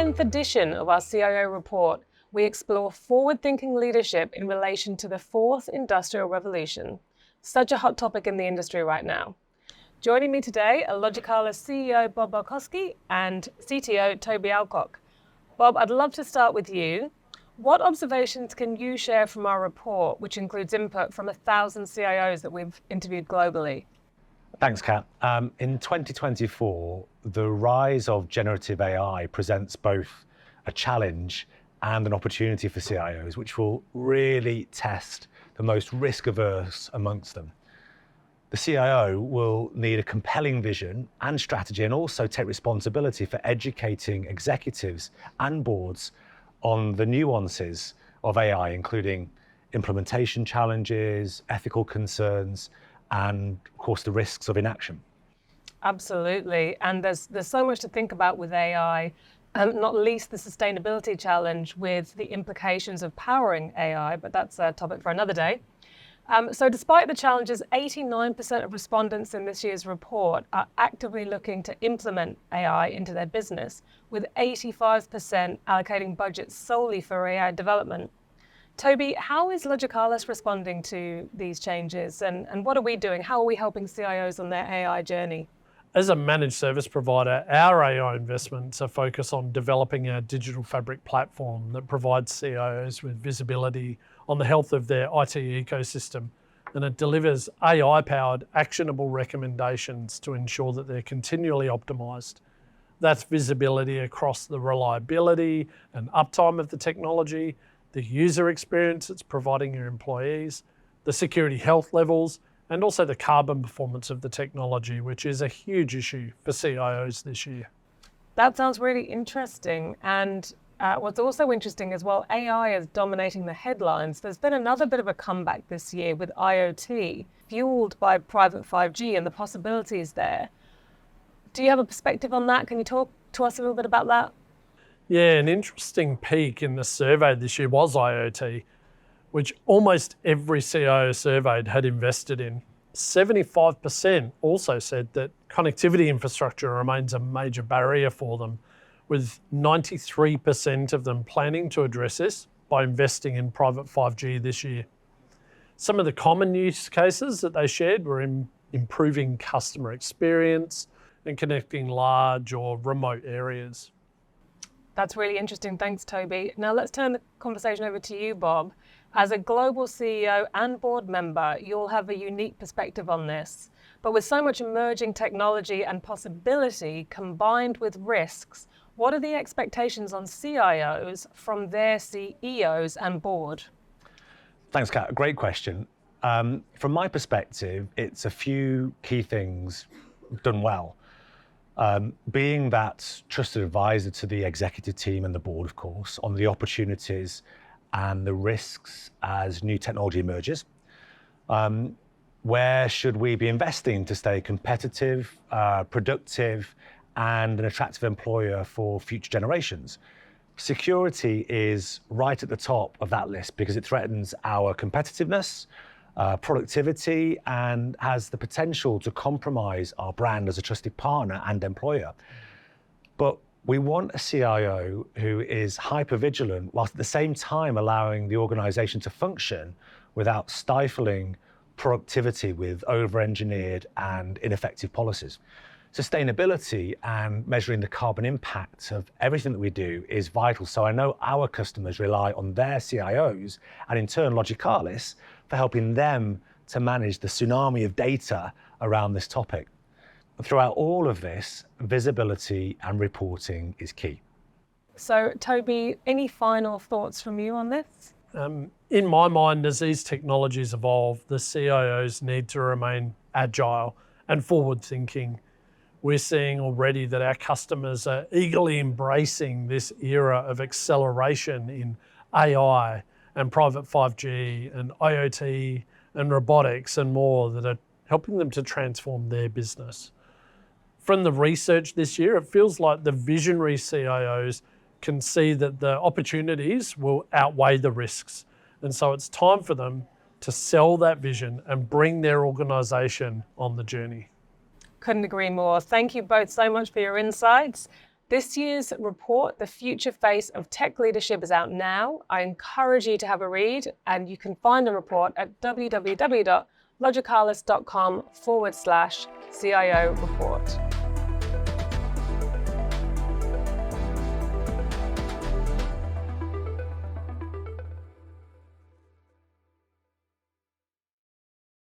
10th edition of our CIO report, we explore forward-thinking leadership in relation to the fourth industrial revolution. Such a hot topic in the industry right now. Joining me today are Logicalis CEO Bob Bailkoski and CTO Toby Alcock. Bob, I'd love to start with you. What observations can you share from our report, which includes input from 1,000 CIOs that we've interviewed globally? Thanks, Kat. In 2024, the rise of generative AI presents both a challenge and an opportunity for CIOs, which will really test the most risk-averse amongst them. The CIO will need a compelling vision and strategy, and also take responsibility for educating executives and boards on the nuances of AI, including implementation challenges, ethical concerns, and of course the risks of inaction. Absolutely, and there's so much to think about with AI, not least the sustainability challenge with the implications of powering AI, but that's a topic for another day. So despite the challenges, 89% of respondents in this year's report are actively looking to implement AI into their business, with 85% allocating budgets solely for AI development. Toby, how is Logicalis responding to these changes, and what are we doing? How are we helping CIOs on their AI journey? As a managed service provider, our AI investments are focused on developing a digital fabric platform that provides CIOs with visibility on the health of their IT ecosystem, and it delivers AI-powered actionable recommendations to ensure that they're continually optimized. That's visibility across the reliability and uptime of the technology, the user experience it's providing your employees, the security health levels, and also the carbon performance of the technology, which is a huge issue for CIOs this year. That sounds really interesting. And what's also interesting is while AI is dominating the headlines, there's been another bit of a comeback this year with IoT, fueled by private 5G and the possibilities there. Do you have a perspective on that? Can you talk to us a little bit about that? Yeah, an interesting peak in the survey this year was IoT, which almost every CIO surveyed had invested in. 75% also said that connectivity infrastructure remains a major barrier for them, with 93% of them planning to address this by investing in private 5G this year. Some of the common use cases that they shared were in improving customer experience and connecting large or remote areas. That's really interesting. Thanks, Toby. Now let's turn the conversation over to you, Bob. As a global CEO and board member, you'll have a unique perspective on this. But with so much emerging technology and possibility combined with risks, what are the expectations on CIOs from their CEOs and board? Thanks, Kat. Great question. From my perspective, it's a few key things done well. Being that trusted advisor to the executive team and the board, of course, on the opportunities and the risks as new technology emerges. Where should we be investing to stay competitive, productive, and an attractive employer for future generations? Security is right at the top of that list because it threatens our competitiveness, productivity, and has the potential to compromise our brand as a trusted partner and employer. But we want a CIO who is hyper-vigilant whilst at the same time allowing the organization to function without stifling productivity with over-engineered and ineffective policies. Sustainability and measuring the carbon impact of everything that we do is vital. So I know our customers rely on their CIOs and in turn Logicalis for helping them to manage the tsunami of data around this topic. Throughout all of this, visibility and reporting is key. So Toby, any final thoughts from you on this? In my mind, as these technologies evolve, the CIOs need to remain agile and forward-thinking. We're seeing already that our customers are eagerly embracing this era of acceleration in AI and private 5G and IoT and robotics and more that are helping them to transform their business. From the research this year, it feels like the visionary CIOs can see that the opportunities will outweigh the risks. And so it's time for them to sell that vision and bring their organisation on the journey. Couldn't agree more. Thank you both so much for your insights. This year's report, The Future Face of Tech Leadership, is out now. I encourage you to have a read, and you can find the report at www.logicalis.com/CIO report.